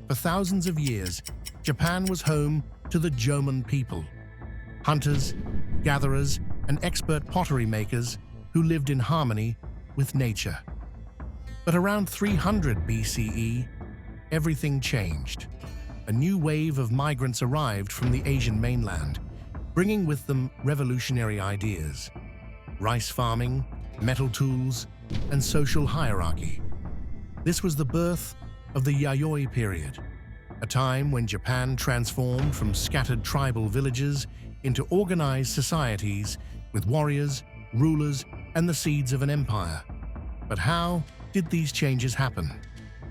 For thousands of years, Japan was home to the Jomon people, hunters, gatherers, and expert pottery makers who lived in harmony with nature. But around 300 BCE, everything changed. A new wave of migrants arrived from the Asian mainland, bringing with them revolutionary ideas: rice farming, metal tools, and social hierarchy. This was the birth of the Yayoi Period, a time when Japan transformed from scattered tribal villages into organized societies with warriors, rulers, and the seeds of an empire. But how did these changes happen?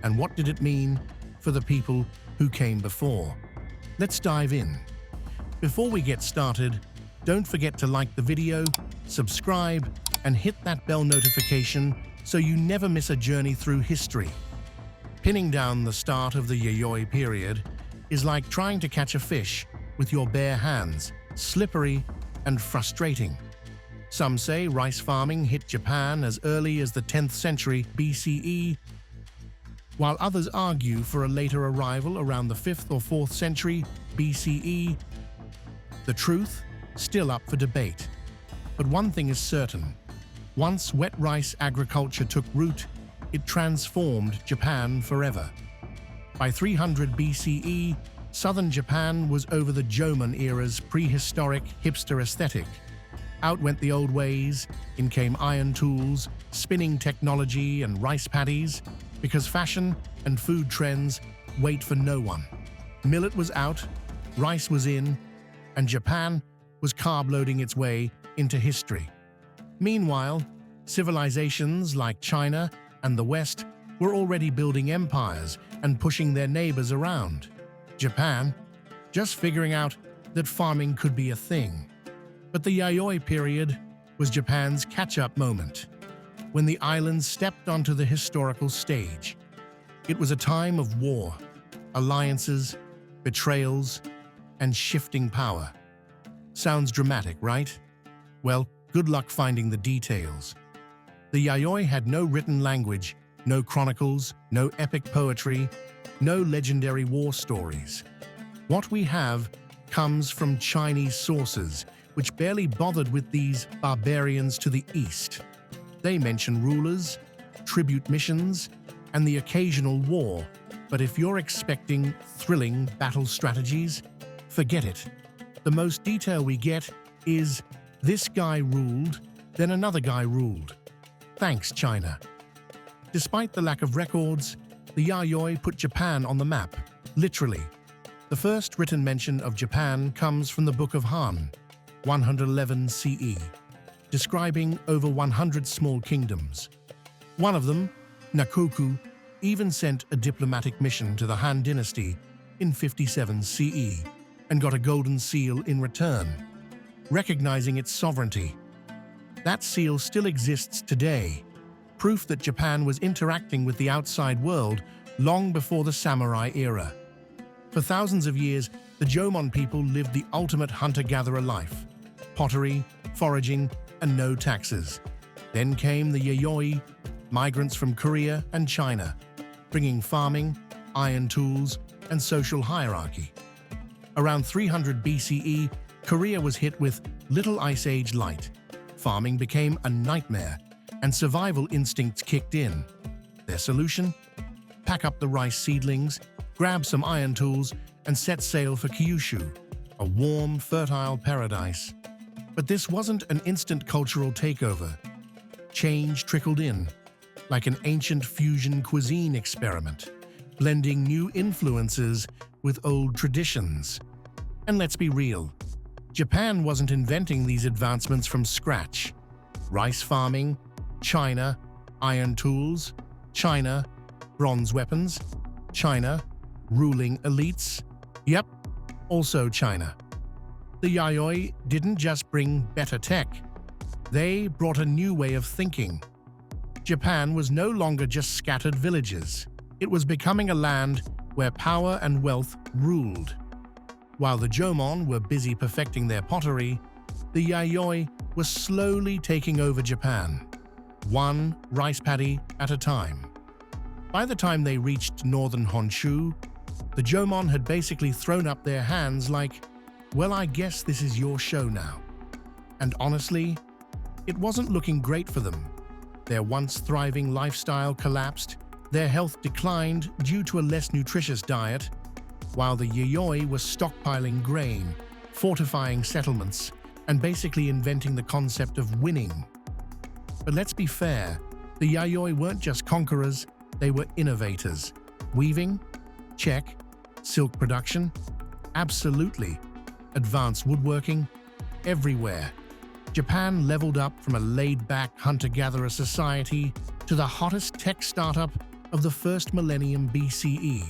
And what did it mean for the people who came before? Let's dive in. Before we get started, don't forget to like the video, subscribe, and hit that bell notification so you never miss a journey through history. Pinning down the start of the Yayoi period is like trying to catch a fish with your bare hands, slippery and frustrating. Some say rice farming hit Japan as early as the 10th century BCE, while others argue for a later arrival around the 5th or 4th century BCE. The truth? Still up for debate. But one thing is certain. Once wet rice agriculture took root, it transformed Japan forever. By 300 BCE, southern Japan was over the Jomon era's prehistoric hipster aesthetic. Out went the old ways, in came iron tools, spinning technology, and rice paddies, because fashion and food trends wait for no one. Millet was out, rice was in, and Japan was carb-loading its way into history. Meanwhile, civilizations like China and the West were already building empires and pushing their neighbors around. Japan, just figuring out that farming could be a thing. But the Yayoi period was Japan's catch-up moment, when the island stepped onto the historical stage. It was a time of war, alliances, betrayals, and shifting power. Sounds dramatic, right? Well, good luck finding the details. The Yayoi had no written language, no chronicles, no epic poetry, no legendary war stories. What we have comes from Chinese sources, which barely bothered with these barbarians to the east. They mention rulers, tribute missions, and the occasional war, but if you're expecting thrilling battle strategies, forget it. The most detail we get is, this guy ruled, then another guy ruled. Thanks, China. Despite the lack of records, the Yayoi put Japan on the map, literally. The first written mention of Japan comes from the Book of Han, 111 CE, describing over 100 small kingdoms. One of them, Nakoku, even sent a diplomatic mission to the Han dynasty in 57 CE and got a golden seal in return, recognizing its sovereignty. That seal still exists today, proof that Japan was interacting with the outside world long before the samurai era. For thousands of years, the Jomon people lived the ultimate hunter-gatherer life: pottery, foraging, and no taxes. Then came the Yayoi, migrants from Korea and China, bringing farming, iron tools, and social hierarchy. Around 300 BCE, Korea was hit with Little Ice Age light. Farming became a nightmare, and survival instincts kicked in. Their solution? Pack up the rice seedlings, grab some iron tools, and set sail for Kyushu, a warm, fertile paradise. But this wasn't an instant cultural takeover. Change trickled in, like an ancient fusion cuisine experiment, blending new influences with old traditions. And let's be real, Japan wasn't inventing these advancements from scratch. Rice farming, China, iron tools, China, bronze weapons, China, ruling elites. Yep, also China. The Yayoi didn't just bring better tech, they brought a new way of thinking. Japan was no longer just scattered villages. It was becoming a land where power and wealth ruled. While the Jomon were busy perfecting their pottery, the Yayoi were slowly taking over Japan, one rice paddy at a time. By the time they reached northern Honshu, The Jomon had basically thrown up their hands like, well, I guess this is your show now. And honestly, it wasn't looking great for them. Their once thriving lifestyle collapsed, their health declined due to a less nutritious diet, while the Yayoi were stockpiling grain, fortifying settlements, and basically inventing the concept of winning. But let's be fair, the Yayoi weren't just conquerors, they were innovators. Weaving? Check. Silk production? Absolutely. Advanced woodworking? Everywhere. Japan leveled up from a laid-back hunter-gatherer society to the hottest tech startup of the first millennium BCE,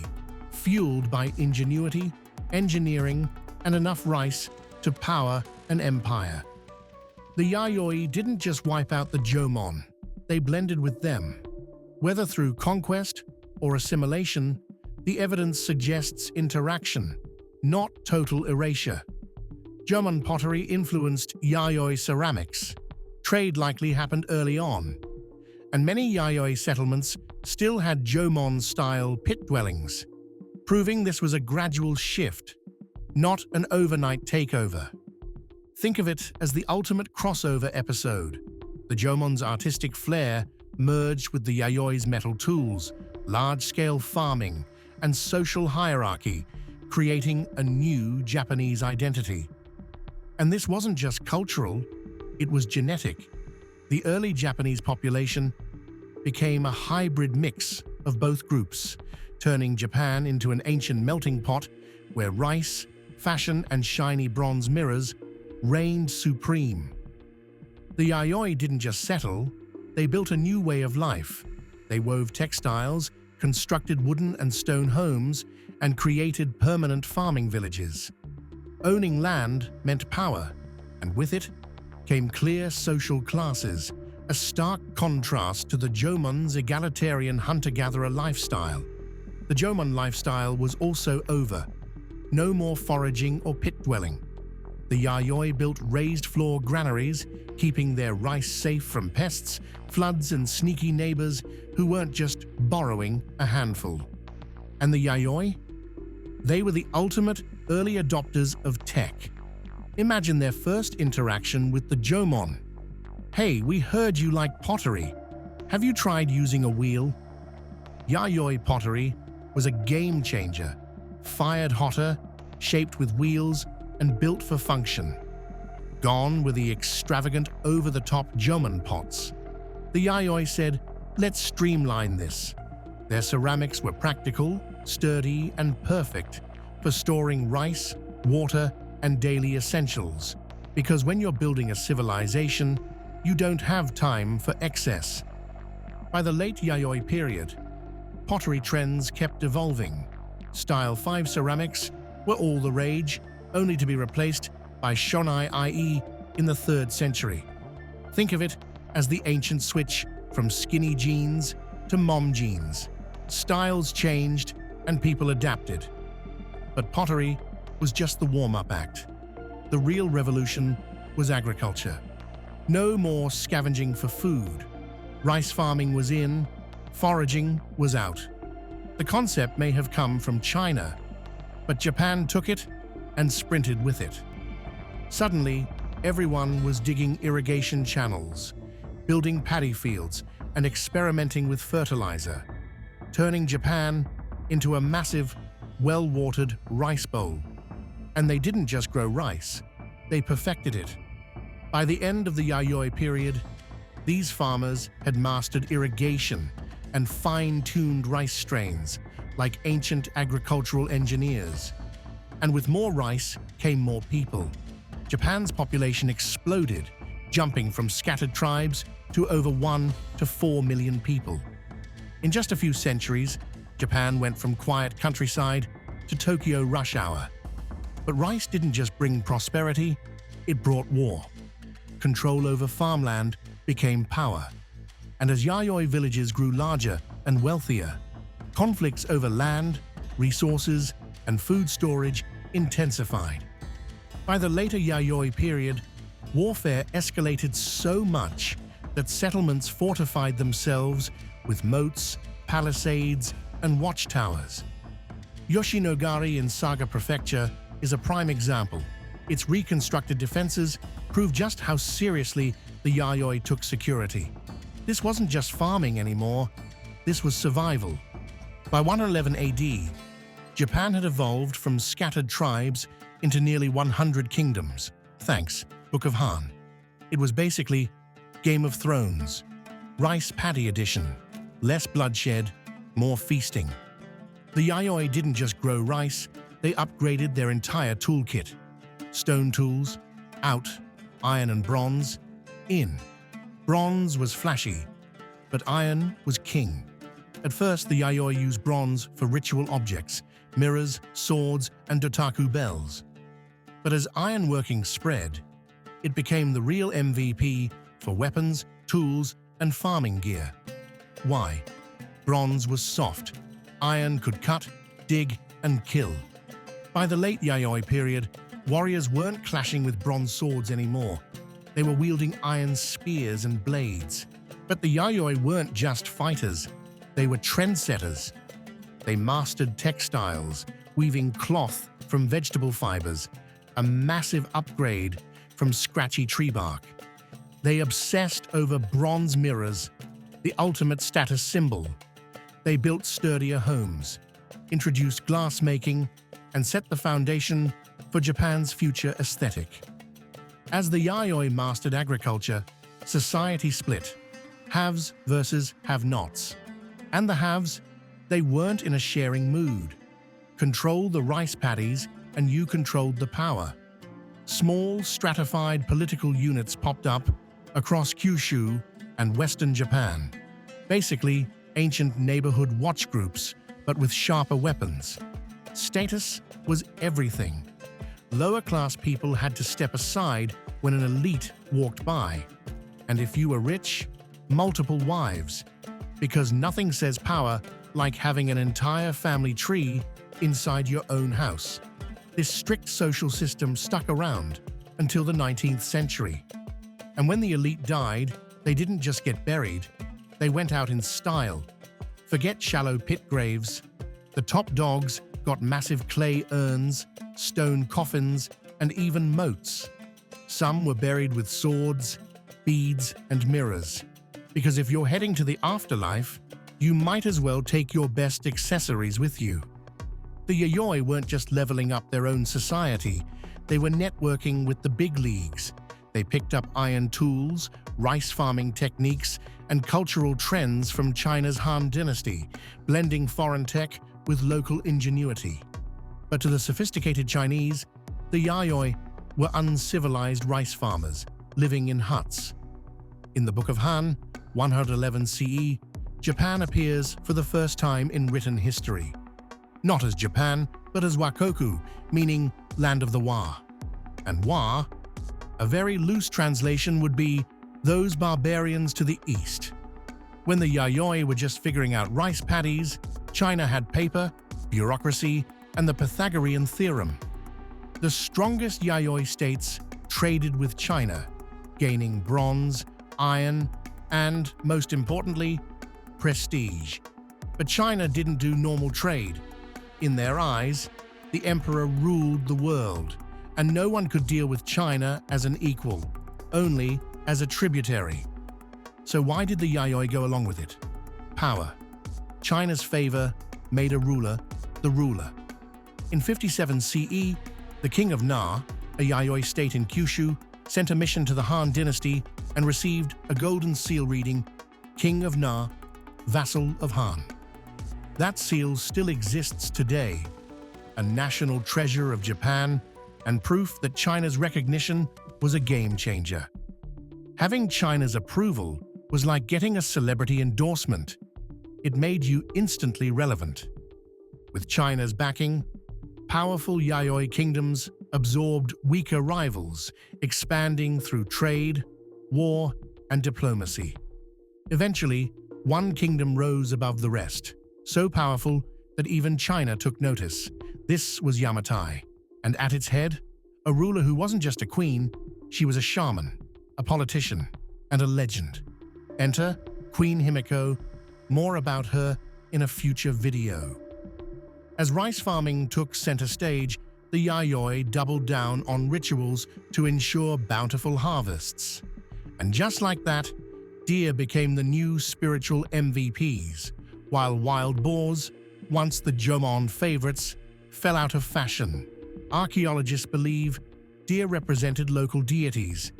fueled by ingenuity, engineering, and enough rice to power an empire. The Yayoi didn't just wipe out the Jomon, they blended with them. Whether through conquest or assimilation, the evidence suggests interaction, not total erasure. Jomon pottery influenced Yayoi ceramics. Trade likely happened early on, and many Yayoi settlements still had Jomon-style pit dwellings, proving this was a gradual shift, not an overnight takeover. Think of it as the ultimate crossover episode. The Jomon's artistic flair merged with the Yayoi's metal tools, large-scale farming, and social hierarchy, creating a new Japanese identity. And this wasn't just cultural, it was genetic. The early Japanese population became a hybrid mix of both groups, turning Japan into an ancient melting pot where rice, fashion, and shiny bronze mirrors reigned supreme. The Yayoi didn't just settle, they built a new way of life. They wove textiles, constructed wooden and stone homes, and created permanent farming villages. Owning land meant power, and with it came clear social classes, a stark contrast to the Jomon's egalitarian hunter-gatherer lifestyle. The Jomon lifestyle was also over. No more foraging or pit dwelling. The Yayoi built raised floor granaries, keeping their rice safe from pests, floods, and sneaky neighbors who weren't just borrowing a handful. And the Yayoi? They were the ultimate early adopters of tech. Imagine their first interaction with the Jomon. Hey, we heard you like pottery. Have you tried using a wheel? Yayoi pottery was a game changer. Fired hotter, shaped with wheels, and built for function. Gone were the extravagant, over-the-top Jomon pots. The Yayoi said, let's streamline this. Their ceramics were practical, sturdy, and perfect for storing rice, water, and daily essentials. Because when you're building a civilization, you don't have time for excess. By the late Yayoi period, pottery trends kept evolving. Style 5 ceramics were all the rage, only to be replaced by Shonai IE in the 3rd century. Think of it as the ancient switch from skinny jeans to mom jeans. Styles changed and people adapted. But pottery was just the warm-up act. The real revolution was agriculture. No more scavenging for food. Rice farming was in, foraging was out. The concept may have come from China, but Japan took it and sprinted with it. Suddenly, everyone was digging irrigation channels, building paddy fields, and experimenting with fertilizer, turning Japan into a massive, well-watered rice bowl. And they didn't just grow rice, they perfected it. By the end of the Yayoi period, these farmers had mastered irrigation and fine-tuned rice strains like ancient agricultural engineers. And with more rice came more people. Japan's population exploded, jumping from scattered tribes to over 1 to 4 million people. In just a few centuries, Japan went from quiet countryside to Tokyo rush hour. But rice didn't just bring prosperity, it brought war. Control over farmland became power. And as Yayoi villages grew larger and wealthier, conflicts over land, resources, and food storage intensified. By the later Yayoi period, warfare escalated so much that settlements fortified themselves with moats, palisades, and watchtowers. Yoshinogari in Saga Prefecture is a prime example. Its reconstructed defenses prove just how seriously the Yayoi took security. This wasn't just farming anymore, this was survival. By 111 AD, Japan had evolved from scattered tribes into nearly 100 kingdoms. Thanks, Book of Han. It was basically Game of Thrones, rice paddy edition, less bloodshed, more feasting. The Yayoi didn't just grow rice, they upgraded their entire toolkit. Stone tools, out, iron and bronze, in. Bronze was flashy, but iron was king. At first, the Yayoi used bronze for ritual objects, mirrors, swords, and dotaku bells. But as ironworking spread, it became the real MVP for weapons, tools, and farming gear. Why? Bronze was soft. Iron could cut, dig, and kill. By the late Yayoi period, warriors weren't clashing with bronze swords anymore. They were wielding iron spears and blades. But the Yayoi weren't just fighters. They were trendsetters. They mastered textiles, weaving cloth from vegetable fibers, a massive upgrade from scratchy tree bark. They obsessed over bronze mirrors, the ultimate status symbol. They built sturdier homes, introduced glass-making, and set the foundation for Japan's future aesthetic. As the Yayoi mastered agriculture, society split, haves versus have-nots. And the haves, they weren't in a sharing mood. Control the rice paddies and you controlled the power. Small, stratified political units popped up across Kyushu and Western Japan. Basically, ancient neighborhood watch groups, but with sharper weapons. Status was everything. Lower-class people had to step aside when an elite walked by. And if you were rich, multiple wives. Because nothing says power like having an entire family tree inside your own house. This strict social system stuck around until the 19th century. And when the elite died, they didn't just get buried, they went out in style. Forget shallow pit graves. The top dogs got massive clay urns, stone coffins, and even moats. Some were buried with swords, beads, and mirrors. Because if you're heading to the afterlife, you might as well take your best accessories with you. The Yayoi weren't just leveling up their own society, they were networking with the big leagues. They picked up iron tools, rice farming techniques, and cultural trends from China's Han Dynasty, blending foreign tech with local ingenuity. But to the sophisticated Chinese, the Yayoi were uncivilized rice farmers, living in huts. In the Book of Han, 111 CE, Japan appears for the first time in written history. Not as Japan, but as Wakoku, meaning land of the Wa. And Wa, a very loose translation would be those barbarians to the east. When the Yayoi were just figuring out rice paddies, China had paper, bureaucracy, and the Pythagorean theorem. The strongest Yayoi states traded with China, gaining bronze, iron, and, most importantly, prestige. But China didn't do normal trade. In their eyes, the emperor ruled the world, and no one could deal with China as an equal, only as a tributary. So why did the Yayoi go along with it? Power. China's favor made a ruler the ruler. In 57 CE, the king of Na, a Yayoi state in Kyushu, sent a mission to the Han Dynasty and received a golden seal reading, King of Na, Vassal of Han. That seal still exists today, a national treasure of Japan and proof that China's recognition was a game changer. Having China's approval was like getting a celebrity endorsement. It made you instantly relevant. With China's backing, powerful Yayoi kingdoms absorbed weaker rivals, expanding through trade, war, and diplomacy. Eventually, one kingdom rose above the rest, so powerful that even China took notice. This was Yamatai, and at its head, a ruler who wasn't just a queen, she was a shaman, a politician, and a legend. Enter Queen Himiko, more about her in a future video. As rice farming took center stage, the Yayoi doubled down on rituals to ensure bountiful harvests. And just like that, deer became the new spiritual MVPs, while wild boars, once the Jomon favorites, fell out of fashion. Archaeologists believe deer represented local deities,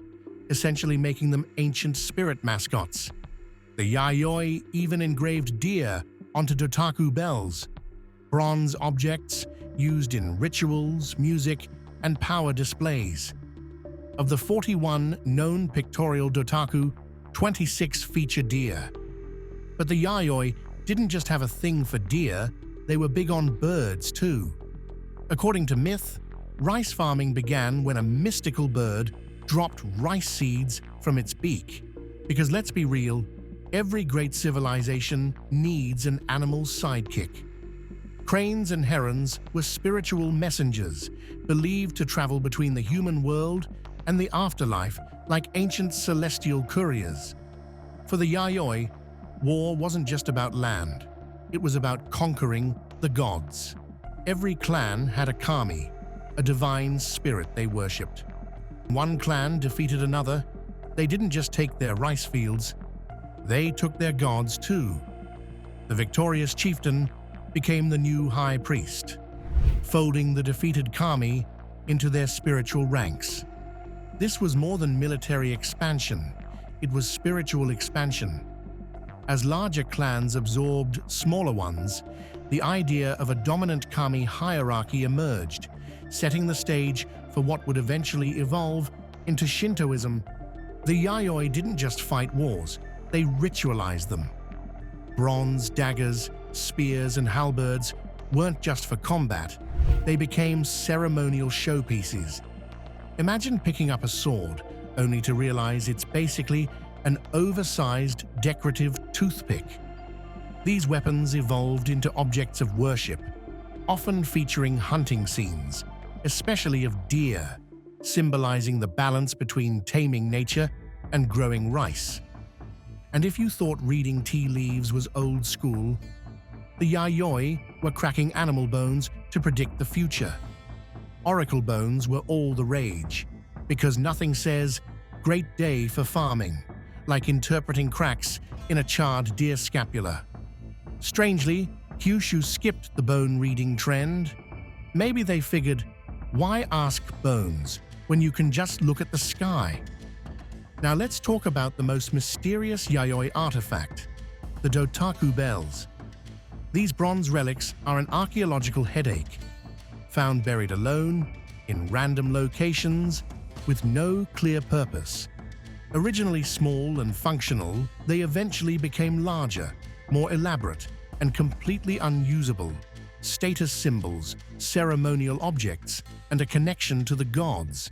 essentially making them ancient spirit mascots. The Yayoi even engraved deer onto Dotaku bells, bronze objects used in rituals, music, and power displays. Of the 41 known pictorial Dotaku, 26 feature deer. But the Yayoi didn't just have a thing for deer, they were big on birds too. According to myth, rice farming began when a mystical bird dropped rice seeds from its beak. Because let's be real, every great civilization needs an animal's sidekick. Cranes and herons were spiritual messengers, believed to travel between the human world and the afterlife like ancient celestial couriers. For the Yayoi, war wasn't just about land, it was about conquering the gods. Every clan had a kami, a divine spirit they worshipped. One clan defeated another, they didn't just take their rice fields, they took their gods too. The victorious chieftain became the new high priest, folding the defeated kami into their spiritual ranks. This was more than military expansion, it was spiritual expansion. As larger clans absorbed smaller ones, the idea of a dominant kami hierarchy emerged, setting the stage for what would eventually evolve into Shintoism. The Yayoi didn't just fight wars, they ritualized them. Bronze daggers, spears, and halberds weren't just for combat, they became ceremonial showpieces. Imagine picking up a sword, only to realize it's basically an oversized decorative toothpick. These weapons evolved into objects of worship, often featuring hunting scenes, especially of deer, symbolizing the balance between taming nature and growing rice. And if you thought reading tea leaves was old school, the Yayoi were cracking animal bones to predict the future. Oracle bones were all the rage, because nothing says, "Great day for farming," like interpreting cracks in a charred deer scapula. Strangely, Kyushu skipped the bone-reading trend. Maybe they figured, why ask bones when you can just look at the sky? Now let's talk about the most mysterious Yayoi artifact, the Dotaku bells. These bronze relics are an archaeological headache, found buried alone, in random locations, with no clear purpose. Originally small and functional, they eventually became larger, more elaborate, and completely unusable. Status symbols, ceremonial objects, and a connection to the gods.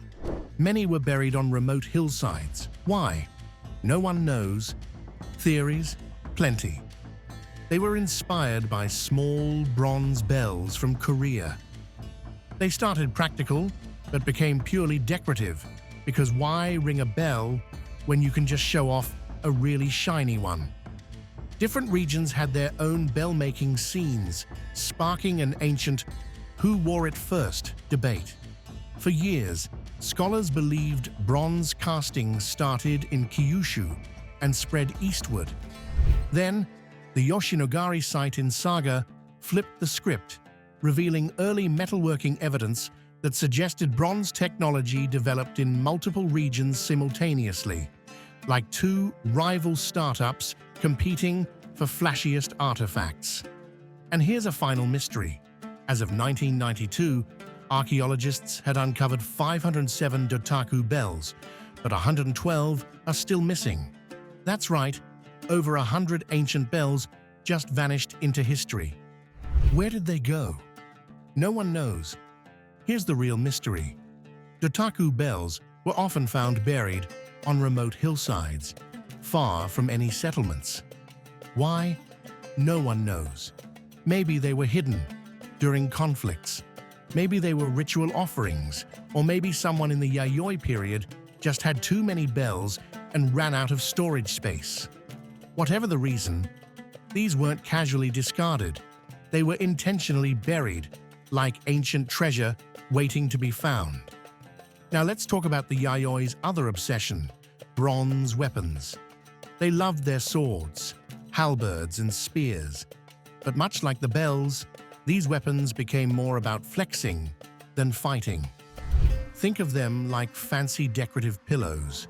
Many were buried on remote hillsides. Why? No one knows. Theories? Plenty. They were inspired by small bronze bells from Korea. They started practical, but became purely decorative, because why ring a bell when you can just show off a really shiny one? Different regions had their own bell-making scenes, sparking an ancient "who wore it first" debate. For years, scholars believed bronze castings started in Kyushu and spread eastward. Then, the Yoshinogari site in Saga flipped the script, revealing early metalworking evidence that suggested bronze technology developed in multiple regions simultaneously, like two rival startups competing for flashiest artifacts. And here's a final mystery. As of 1992, archaeologists had uncovered 507 Dotaku bells, but 112 are still missing. That's right, over 100 ancient bells just vanished into history. Where did they go? No one knows. Here's the real mystery. Dotaku bells were often found buried on remote hillsides, far from any settlements. Why? No one knows. Maybe they were hidden during conflicts. Maybe they were ritual offerings, or maybe someone in the Yayoi period just had too many bells and ran out of storage space. Whatever the reason, these weren't casually discarded. They were intentionally buried, like ancient treasure waiting to be found. Now let's talk about the Yayoi's other obsession, bronze weapons. They loved their swords, halberds, and spears. But much like the bells, these weapons became more about flexing than fighting. Think of them like fancy decorative pillows.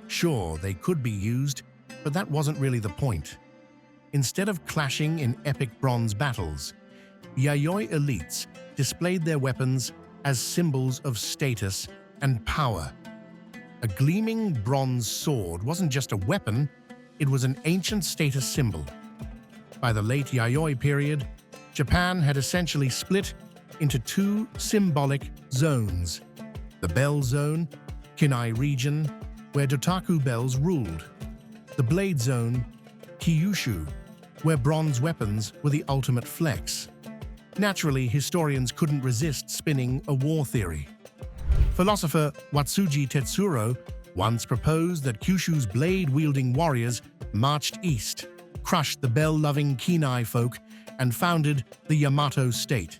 Sure, they could be used, but that wasn't really the point. Instead of clashing in epic bronze battles, Yayoi elites displayed their weapons as symbols of status and power. A gleaming bronze sword wasn't just a weapon, it was an ancient status symbol. By the late Yayoi period, Japan had essentially split into two symbolic zones. The Bell Zone, Kinai region, where Dotaku bells ruled. The Blade Zone, Kyushu, where bronze weapons were the ultimate flex. Naturally, historians couldn't resist spinning a war theory. Philosopher Watsuji Tetsuro once proposed that Kyushu's blade-wielding warriors marched east, crushed the bell-loving Kinai folk, and founded the Yamato state.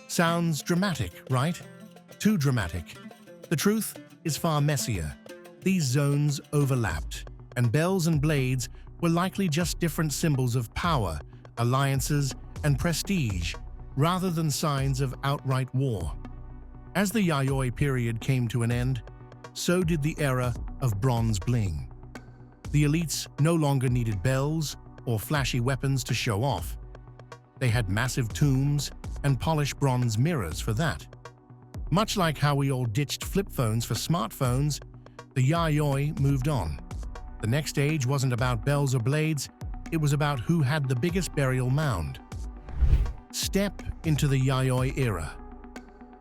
Sounds dramatic, right? Too dramatic. The truth is far messier. These zones overlapped, and bells and blades were likely just different symbols of power, alliances, and prestige, rather than signs of outright war. As the Yayoi period came to an end, so did the era of bronze bling. The elites no longer needed bells or flashy weapons to show off. They had massive tombs and polished bronze mirrors for that. Much like how we all ditched flip phones for smartphones, the Yayoi moved on. The next age wasn't about bells or blades, it was about who had the biggest burial mound. Step into the Yayoi era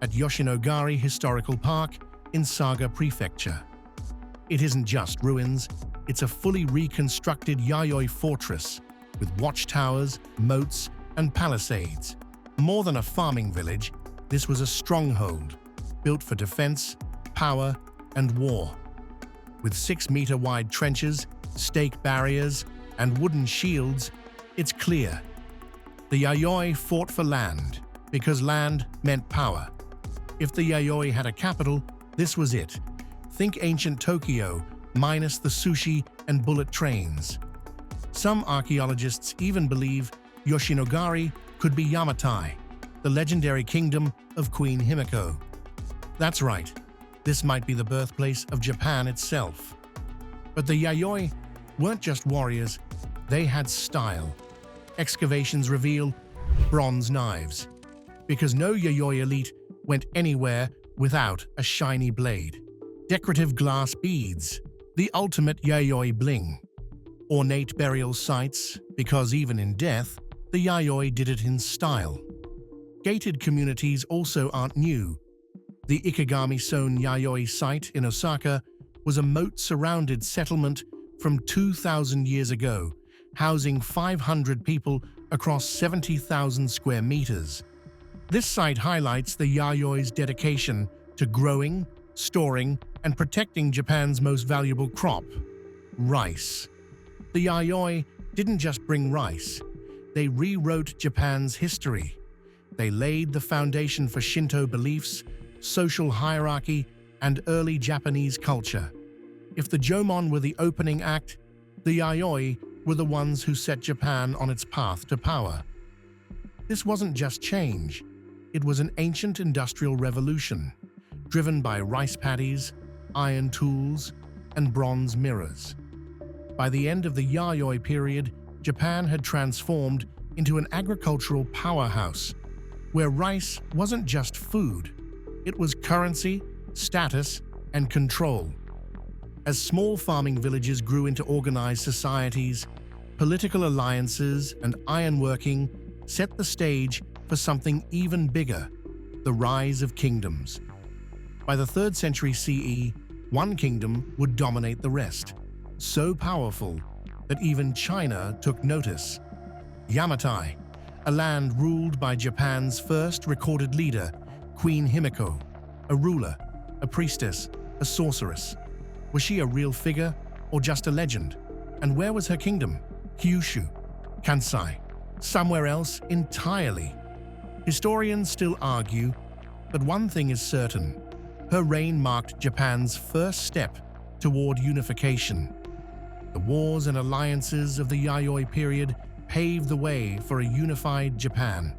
at Yoshinogari Historical Park in Saga Prefecture. It isn't just ruins, it's a fully reconstructed Yayoi fortress with watchtowers, moats, and palisades. More than a farming village, this was a stronghold, built for defense, power, and war. With 6-meter-wide trenches, stake barriers, and wooden shields, it's clear. The Yayoi fought for land, because land meant power. If the Yayoi had a capital, this was it. Think ancient Tokyo, minus the sushi and bullet trains. Some archaeologists even believe Yoshinogari could be Yamatai, the legendary kingdom of Queen Himiko. That's right, this might be the birthplace of Japan itself. But the Yayoi weren't just warriors, they had style. Excavations reveal bronze knives, because no Yayoi elite went anywhere without a shiny blade. Decorative glass beads, the ultimate Yayoi bling. Ornate burial sites, because even in death, the Yayoi did it in style. Gated communities also aren't new. The Ikegami-Son Yayoi site in Osaka was a moat-surrounded settlement from 2,000 years ago, housing 500 people across 70,000 square meters. This site highlights the Yayoi's dedication to growing, storing, and protecting Japan's most valuable crop, rice. The Yayoi didn't just bring rice, they rewrote Japan's history. They laid the foundation for Shinto beliefs, social hierarchy, and early Japanese culture. If the Jomon were the opening act, the Yayoi were the ones who set Japan on its path to power. This wasn't just change, it was an ancient industrial revolution, driven by rice paddies, iron tools, and bronze mirrors. By the end of the Yayoi period, Japan had transformed into an agricultural powerhouse, where rice wasn't just food, it was currency, status, and control. As small farming villages grew into organized societies, political alliances and ironworking set the stage for something even bigger, the rise of kingdoms. By the 3rd century CE, one kingdom would dominate the rest, so powerful that even China took notice. Yamatai, a land ruled by Japan's first recorded leader, Queen Himiko, a ruler, a priestess, a sorceress. Was she a real figure or just a legend? And where was her kingdom? Kyushu, Kansai, somewhere else entirely. Historians still argue, but one thing is certain: her reign marked Japan's first step toward unification. The wars and alliances of the Yayoi period paved the way for a unified Japan,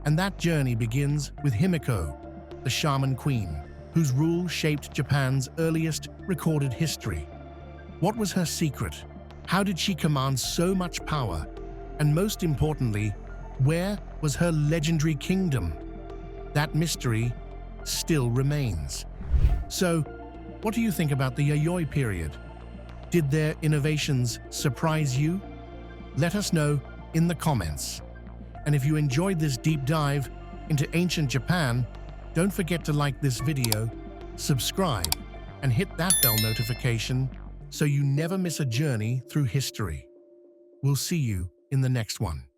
and that journey begins with Himiko, the shaman queen, whose rule shaped Japan's earliest recorded history. What was her secret? How did she command so much power? And most importantly, where was her legendary kingdom? That mystery still remains. So, what do you think about the Yayoi period? Did their innovations surprise you? Let us know in the comments. And if you enjoyed this deep dive into ancient Japan, don't forget to like this video, subscribe, and hit that bell notification so you never miss a journey through history. We'll see you in the next one.